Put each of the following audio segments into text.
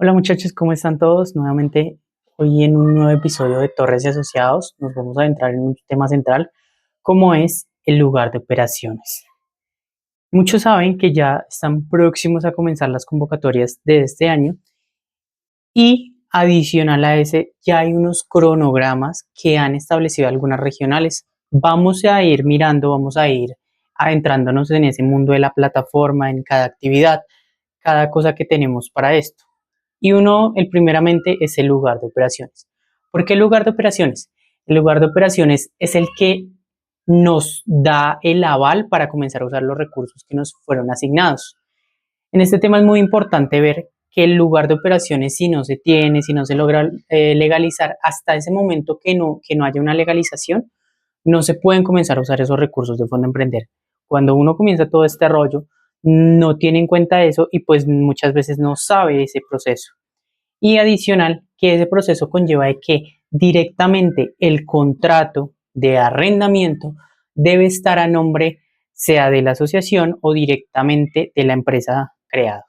Hola muchachos, ¿cómo están todos? Nuevamente, hoy en un nuevo episodio de Torres y Asociados nos vamos a entrar en un tema central, como es el lugar de operaciones. Muchos saben que ya están próximos a comenzar las convocatorias de este año y adicional a ese ya hay unos cronogramas que han establecido algunas regionales. Vamos a ir mirando, vamos a ir adentrándonos en ese mundo de la plataforma, en cada actividad, cada cosa que tenemos para esto. Y uno, el primeramente, es el lugar de operaciones. ¿Por qué el lugar de operaciones? El lugar de operaciones es el que nos da el aval para comenzar a usar los recursos que nos fueron asignados. En este tema es muy importante ver que el lugar de operaciones, si no se tiene, si no se logra legalizar, hasta ese momento que no haya una legalización, no se pueden comenzar a usar esos recursos de Fondo Emprender. Cuando uno comienza todo este rollo, no tiene en cuenta eso y pues muchas veces no sabe ese proceso. Y adicional, que ese proceso conlleva de que directamente el contrato de arrendamiento debe estar a nombre sea de la asociación o directamente de la empresa creada.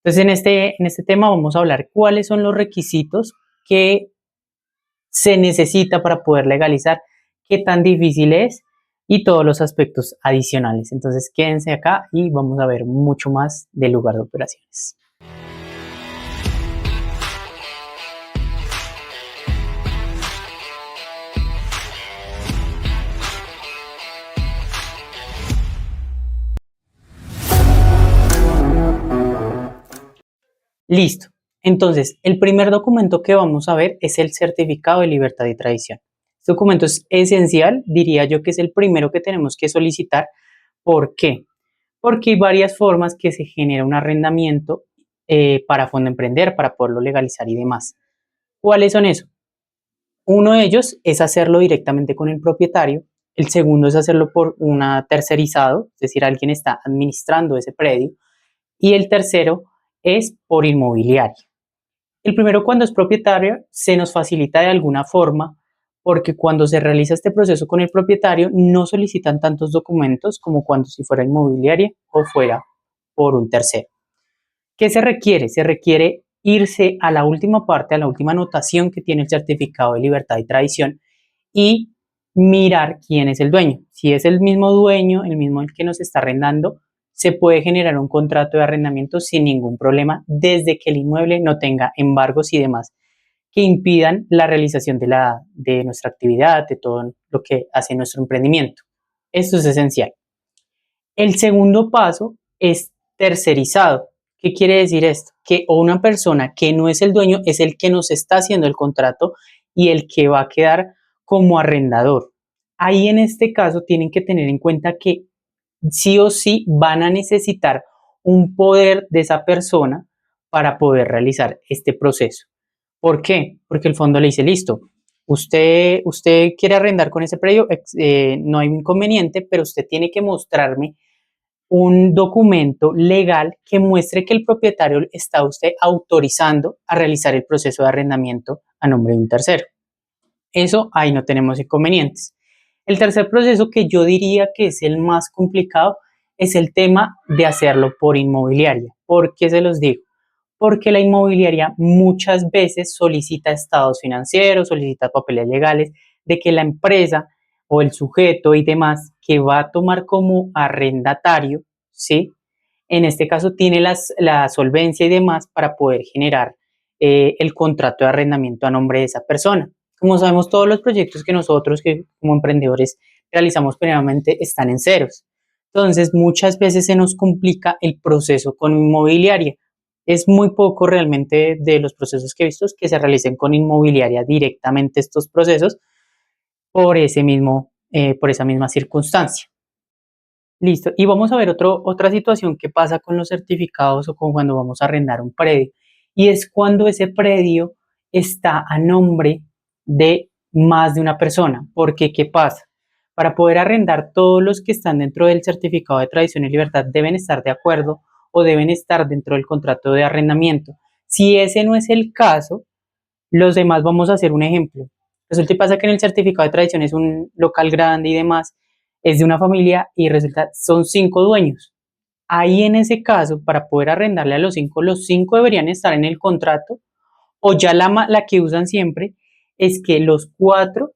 Entonces, en este tema vamos a hablar cuáles son los requisitos que se necesita para poder legalizar, qué tan difícil es y todos los aspectos adicionales. Entonces, quédense acá y vamos a ver mucho más del lugar de operaciones. Listo. Entonces, el primer documento que vamos a ver es el certificado de libertad y tradición. Este documento es esencial, diría yo que es el primero que tenemos que solicitar. ¿Por qué? Porque hay varias formas que se genera un arrendamiento para Fondo Emprender, para poderlo legalizar y demás. ¿Cuáles son esos? Uno de ellos es hacerlo directamente con el propietario. El segundo es hacerlo por una tercerizado, es decir, alguien está administrando ese predio. Y el tercero es por inmobiliaria. El primero, cuando es propietario, se nos facilita de alguna forma porque cuando se realiza este proceso con el propietario no solicitan tantos documentos como cuando si fuera inmobiliaria o fuera por un tercero. ¿Qué se requiere? Se requiere irse a la última parte, a la última anotación que tiene el certificado de libertad y tradición y mirar quién es el dueño. Si es el mismo dueño, el mismo el que nos está arrendando, se puede generar un contrato de arrendamiento sin ningún problema desde que el inmueble no tenga embargos y demás que impidan la realización de nuestra actividad, de todo lo que hace nuestro emprendimiento. Esto es esencial. El segundo paso es tercerizado. ¿Qué quiere decir esto? Que una persona que no es el dueño es el que nos está haciendo el contrato y el que va a quedar como arrendador. Ahí en este caso tienen que tener en cuenta que sí o sí van a necesitar un poder de esa persona para poder realizar este proceso. ¿Por qué? Porque el fondo le dice, listo, usted quiere arrendar con ese predio, no hay inconveniente, pero usted tiene que mostrarme un documento legal que muestre que el propietario está usted autorizando a realizar el proceso de arrendamiento a nombre de un tercero. Eso ahí no tenemos inconvenientes. El tercer proceso, que yo diría que es el más complicado, es el tema de hacerlo por inmobiliaria. ¿Por qué se los digo? Porque la inmobiliaria muchas veces solicita estados financieros, solicita papeles legales de que la empresa o el sujeto y demás que va a tomar como arrendatario, ¿sí? En este caso tiene la solvencia y demás para poder generar el contrato de arrendamiento a nombre de esa persona. Como sabemos, todos los proyectos que nosotros como emprendedores realizamos previamente están en ceros. Entonces, muchas veces se nos complica el proceso con inmobiliaria. Es muy poco realmente de los procesos que he visto que se realicen con inmobiliaria directamente estos procesos por esa misma circunstancia. Listo. Y vamos a ver otra situación que pasa con los certificados o con cuando vamos a arrendar un predio. Y es cuando ese predio está a nombre de más de una persona. Porque, ¿qué pasa? Para poder arrendar, todos los que están dentro del certificado de tradición y libertad deben estar de acuerdo o deben estar dentro del contrato de arrendamiento. Si ese no es el caso, los demás vamos a hacer un ejemplo. Resulta y pasa que en el certificado de tradición es un local grande y demás, es de una familia y resulta son 5 dueños. Ahí en ese caso, para poder arrendarle a los 5 deberían estar en el contrato, o ya la que usan siempre es que los 4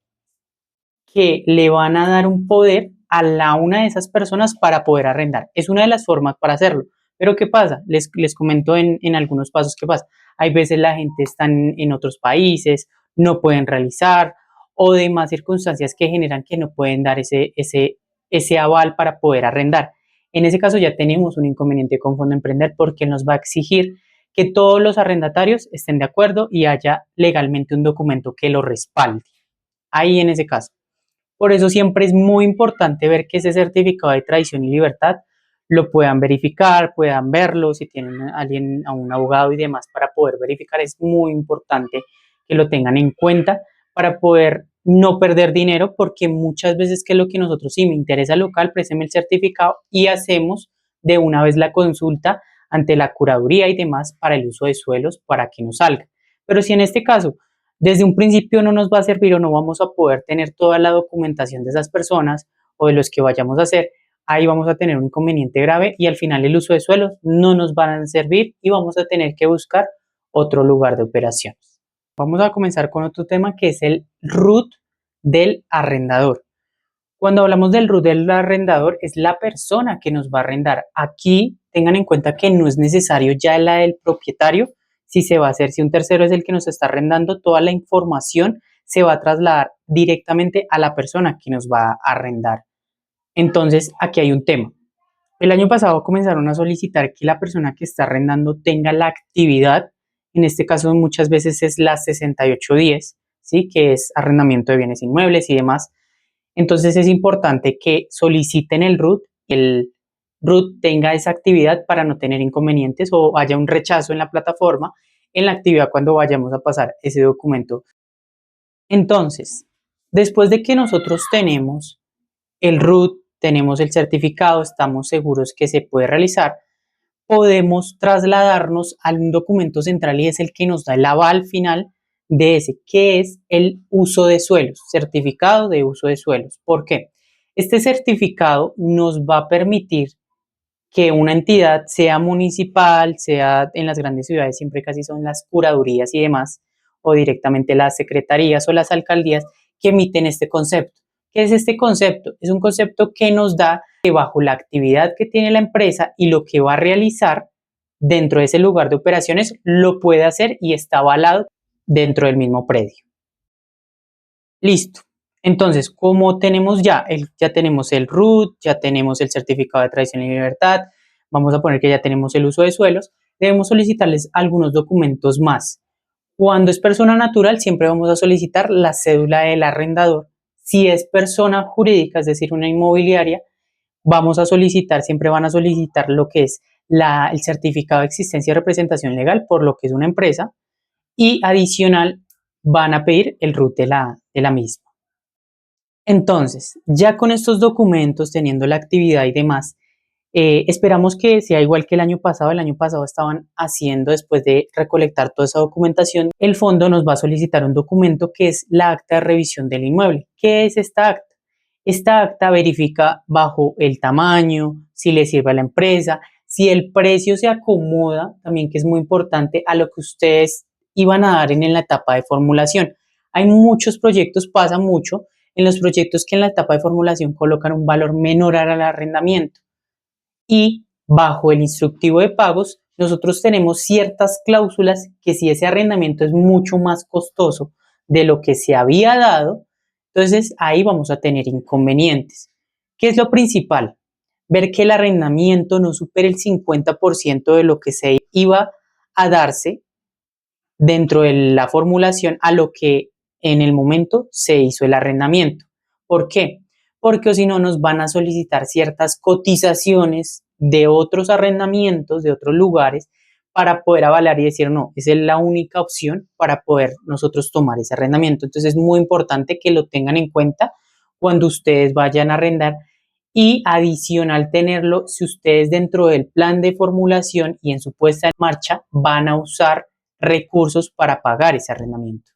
que le van a dar un poder a la una de esas personas para poder arrendar. Es una de las formas para hacerlo. Pero ¿qué pasa? Les comento en algunos pasos qué pasa. Hay veces la gente está en otros países, no pueden realizar, o demás circunstancias que generan que no pueden dar ese aval para poder arrendar. En ese caso ya tenemos un inconveniente con Fondo Emprender porque nos va a exigir que todos los arrendatarios estén de acuerdo y haya legalmente un documento que lo respalde. Ahí en ese caso. Por eso siempre es muy importante ver que ese certificado de tradición y libertad lo puedan verificar, puedan verlo, si tienen a alguien, a un abogado y demás para poder verificar. Es muy importante que lo tengan en cuenta para poder no perder dinero, porque muchas veces que lo que nosotros, sí me interesa local, présteme el certificado y hacemos de una vez la consulta ante la curaduría y demás para el uso de suelos para que nos salga. Pero si en este caso desde un principio no nos va a servir o no vamos a poder tener toda la documentación de esas personas o de los que vayamos a hacer, ahí vamos a tener un inconveniente grave y al final el uso de suelos no nos van a servir y vamos a tener que buscar otro lugar de operaciones. Vamos a comenzar con otro tema que es el RUT del arrendador. Cuando hablamos del RUT del arrendador, es la persona que nos va a arrendar. Aquí tengan en cuenta que no es necesario ya la del propietario. Si se va a hacer, si un tercero es el que nos está arrendando, toda la información se va a trasladar directamente a la persona que nos va a arrendar. Entonces, aquí hay un tema. El año pasado comenzaron a solicitar que la persona que está arrendando tenga la actividad, en este caso muchas veces es la 6810, ¿sí? Que es arrendamiento de bienes inmuebles y demás. Entonces es importante que soliciten el RUT, el RUT tenga esa actividad para no tener inconvenientes o haya un rechazo en la plataforma en la actividad cuando vayamos a pasar ese documento. Entonces, después de que nosotros tenemos el RUT, tenemos el certificado, estamos seguros que se puede realizar, podemos trasladarnos a un documento central y es el que nos da el aval final de ese, que es el uso de suelos, certificado de uso de suelos. ¿Por qué? Este certificado nos va a permitir que una entidad, sea municipal, sea en las grandes ciudades, siempre casi son las curadurías y demás, o directamente las secretarías o las alcaldías que emiten este concepto. ¿Qué es este concepto? Es un concepto que nos da que bajo la actividad que tiene la empresa y lo que va a realizar dentro de ese lugar de operaciones, lo puede hacer y está avalado dentro del mismo predio. Listo. Entonces, como tenemos ya tenemos el RUT, ya tenemos el certificado de tradición y libertad, vamos a poner que ya tenemos el uso de suelos, debemos solicitarles algunos documentos más. Cuando es persona natural, siempre vamos a solicitar la cédula del arrendador. Si es persona jurídica, es decir, una inmobiliaria, vamos a solicitar, siempre van a solicitar lo que es el certificado de existencia y representación legal por lo que es una empresa y adicional van a pedir el RUT de la misma. Entonces, ya con estos documentos, teniendo la actividad y demás, esperamos que sea igual que el año pasado. El año pasado estaban haciendo, después de recolectar toda esa documentación, el fondo nos va a solicitar un documento que es la acta de revisión del inmueble. ¿Qué es esta acta? Esta acta verifica bajo el tamaño, si le sirve a la empresa, si el precio se acomoda, también que es muy importante, a lo que ustedes iban a dar en la etapa de formulación. Hay muchos proyectos, pasa mucho en los proyectos que en la etapa de formulación colocan un valor menor al arrendamiento y bajo el instructivo de pagos nosotros tenemos ciertas cláusulas que si ese arrendamiento es mucho más costoso de lo que se había dado, entonces ahí vamos a tener inconvenientes. ¿Qué es lo principal? Ver que el arrendamiento no supere el 50% de lo que se iba a darse dentro de la formulación a lo que en el momento se hizo el arrendamiento. ¿Por qué? Porque si no nos van a solicitar ciertas cotizaciones de otros arrendamientos, de otros lugares, para poder avalar y decir, no, esa es la única opción para poder nosotros tomar ese arrendamiento. Entonces es muy importante que lo tengan en cuenta cuando ustedes vayan a arrendar y adicional tenerlo si ustedes dentro del plan de formulación y en su puesta en marcha van a usar recursos para pagar ese arrendamiento.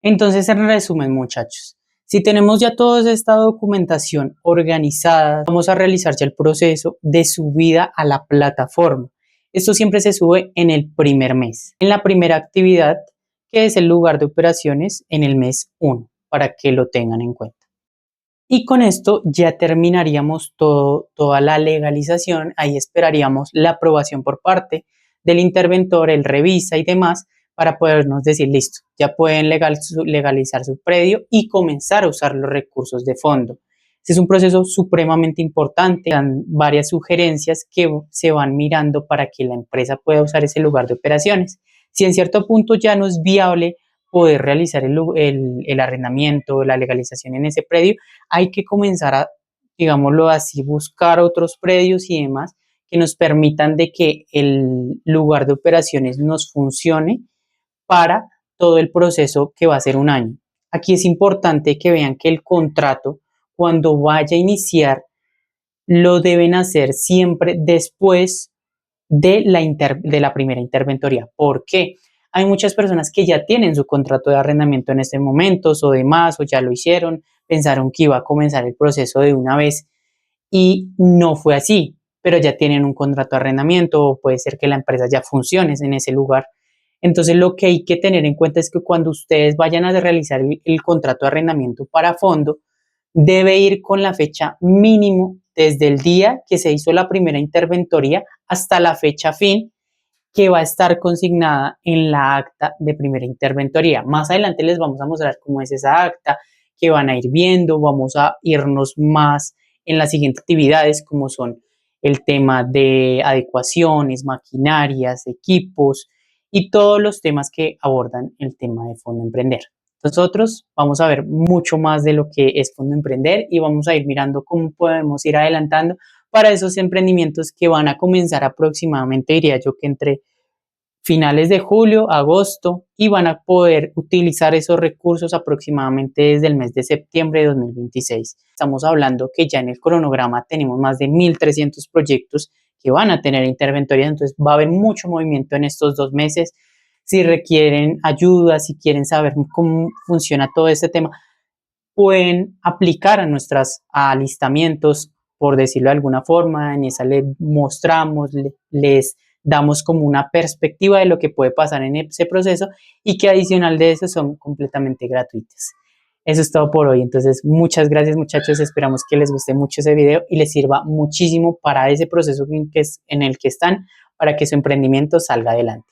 Entonces, en resumen, muchachos, Si tenemos ya toda esta documentación organizada, vamos a realizar ya el proceso de subida a la plataforma. Esto siempre se sube en el primer mes, en la primera actividad, que es el lugar de operaciones en el mes 1, para que lo tengan en cuenta. Y con esto ya terminaríamos toda la legalización. Ahí esperaríamos la aprobación por parte del interventor, él revisa y demás para podernos decir, listo, ya pueden legalizar su predio y comenzar a usar los recursos de fondo. Este es un proceso supremamente importante, dan varias sugerencias que se van mirando para que la empresa pueda usar ese lugar de operaciones. Si en cierto punto ya no es viable poder realizar el arrendamiento, la legalización en ese predio, hay que comenzar a, digámoslo así, buscar otros predios y demás que nos permitan de que el lugar de operaciones nos funcione para todo el proceso que va a ser un año. Aquí es importante que vean que el contrato, cuando vaya a iniciar, lo deben hacer siempre después de la primera interventoría. ¿Por qué? Hay muchas personas que ya tienen su contrato de arrendamiento en este momento o demás, o ya lo hicieron, pensaron que iba a comenzar el proceso de una vez y no fue así, pero ya tienen un contrato de arrendamiento o puede ser que la empresa ya funcione en ese lugar. Entonces lo que hay que tener en cuenta es que cuando ustedes vayan a realizar el contrato de arrendamiento para fondo, debe ir con la fecha mínimo desde el día que se hizo la primera interventoría hasta la fecha fin que va a estar consignada en la acta de primera interventoría. Más adelante les vamos a mostrar cómo es esa acta, que van a ir viendo, vamos a irnos más en las siguientes actividades como son el tema de adecuaciones, maquinarias, equipos y todos los temas que abordan el tema de Fondo Emprender. Nosotros vamos a ver mucho más de lo que es Fondo Emprender y vamos a ir mirando cómo podemos ir adelantando para esos emprendimientos que van a comenzar aproximadamente, diría yo, que entre finales de julio, agosto, y van a poder utilizar esos recursos aproximadamente desde el mes de septiembre de 2026. Estamos hablando que ya en el cronograma tenemos más de 1.300 proyectos que van a tener interventorías, entonces va a haber mucho movimiento en estos 2 meses. Si requieren ayuda, si quieren saber cómo funciona todo este tema, pueden aplicar a nuestros alistamientos, por decirlo de alguna forma. En esa les mostramos, les damos como una perspectiva de lo que puede pasar en ese proceso y que adicional de eso son completamente gratuitas. Eso es todo por hoy. Entonces, muchas gracias muchachos. Esperamos que les guste mucho ese video y les sirva muchísimo para ese proceso en el que están, para que su emprendimiento salga adelante.